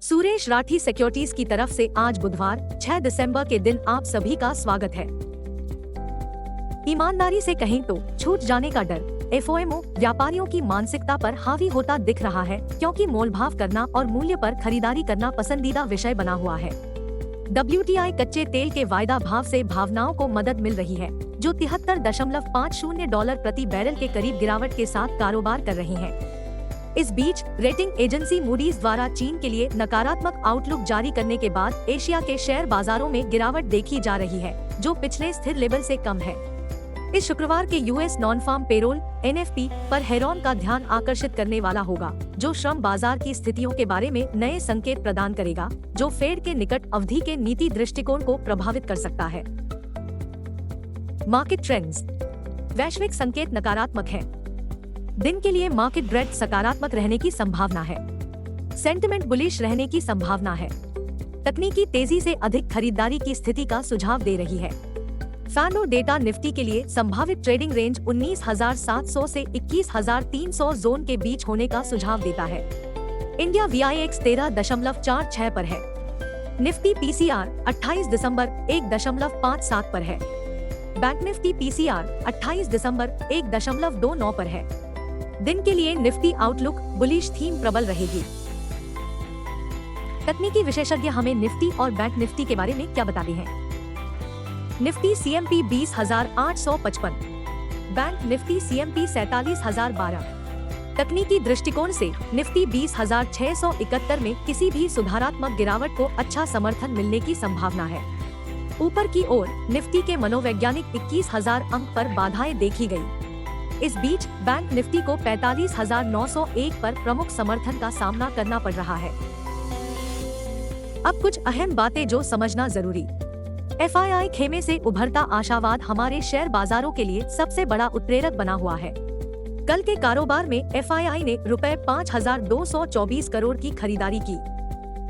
Suresh Rathi securities की तरफ से आज बुधवार 6 दिसंबर के दिन आप सभी का स्वागत है। ईमानदारी से कहें तो छूट जाने का डर एफओएमओ व्यापारियों की मानसिकता पर हावी होता दिख रहा है, क्योंकि मोलभाव करना और मूल्य पर खरीदारी करना पसंदीदा विषय बना हुआ है। WTI कच्चे तेल के वायदा भाव से भावनाओं को मदद मिल रही है, जो $73.50 प्रति बैरल के करीब गिरावट के साथ कारोबार कर रही है। इस बीच रेटिंग एजेंसी मूडीज द्वारा चीन के लिए नकारात्मक आउटलुक जारी करने के बाद एशिया के शेयर बाजारों में गिरावट देखी जा रही है, जो पिछले स्थिर लेवल से कम है। इस शुक्रवार के US non farm payroll NFP पर हेरोन का ध्यान आकर्षित करने वाला होगा, जो श्रम बाजार की स्थितियों के बारे में नए संकेत प्रदान करेगा, जो फेड के निकट अवधि के नीति दृष्टिकोण को प्रभावित कर सकता है। Market trends. वैश्विक संकेत नकारात्मक है। दिन के लिए मार्केट ब्रेड सकारात्मक रहने की संभावना है। सेंटिमेंट बुलिश रहने की संभावना है। तकनीकी तेजी से अधिक खरीदारी की स्थिति का सुझाव दे रही है। फैनो डेटा निफ्टी के लिए संभावित ट्रेडिंग रेंज 19,700 से 21,300 जोन के बीच होने का सुझाव देता है। इंडिया VIX 13.46 पर है। निफ्टी PCR 28 दिसंबर 1.57 पर है। बैंक निफ्टी PCR 28 दिसंबर 1.29 पर है। दिन के लिए निफ्टी आउटलुक बुलिश थीम प्रबल रहेगी। तकनीकी विशेषज्ञ हमें निफ्टी और बैंक निफ्टी के बारे में क्या बताते हैं। Nifty CMP 20,855, bank Nifty CMP 47,012। तकनीकी दृष्टिकोण से निफ्टी 20,671 में किसी भी सुधारात्मक गिरावट को अच्छा समर्थन मिलने की संभावना है। ऊपर की ओर निफ्टी के मनोवैज्ञानिक 21,000 अंक पर बाधाएं देखी गई। इस बीच बैंक निफ्टी को 45,901 पर प्रमुख समर्थन का सामना करना पड़ रहा है। अब कुछ अहम बातें जो समझना जरूरी। FII खेमे से उभरता आशावाद हमारे शेयर बाजारों के लिए सबसे बड़ा उत्प्रेरक बना हुआ है। कल के कारोबार में FII ने ₹5,224 करोड़ की खरीदारी की।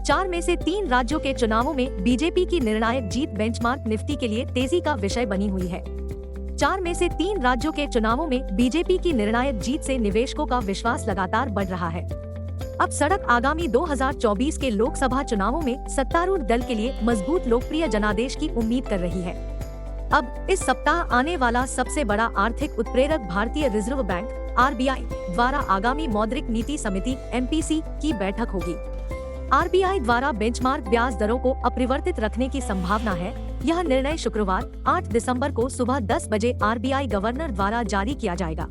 4 में से 3 राज्यों के चुनावों में बीजेपी की निर्णायक जीत बेंचमार्क निफ्टी के लिए तेजी का विषय बनी हुई है। 4 में से 3 राज्यों के चुनावों में बीजेपी की निर्णायक जीत से निवेशकों का विश्वास लगातार बढ़ रहा है। अब सड़क आगामी 2024 के लोकसभा चुनावों में सत्तारूढ़ दल के लिए मजबूत लोकप्रिय जनादेश की उम्मीद कर रही है। अब इस सप्ताह आने वाला सबसे बड़ा आर्थिक उत्प्रेरक भारतीय रिजर्व बैंक RBI द्वारा आगामी मौद्रिक नीति समिति MPC की बैठक होगी। RBI द्वारा बेंचमार्क ब्याज दरों को अपरिवर्तित रखने की संभावना है। यह निर्णय शुक्रवार 8 दिसंबर को सुबह 10 बजे RBI गवर्नर द्वारा जारी किया जाएगा।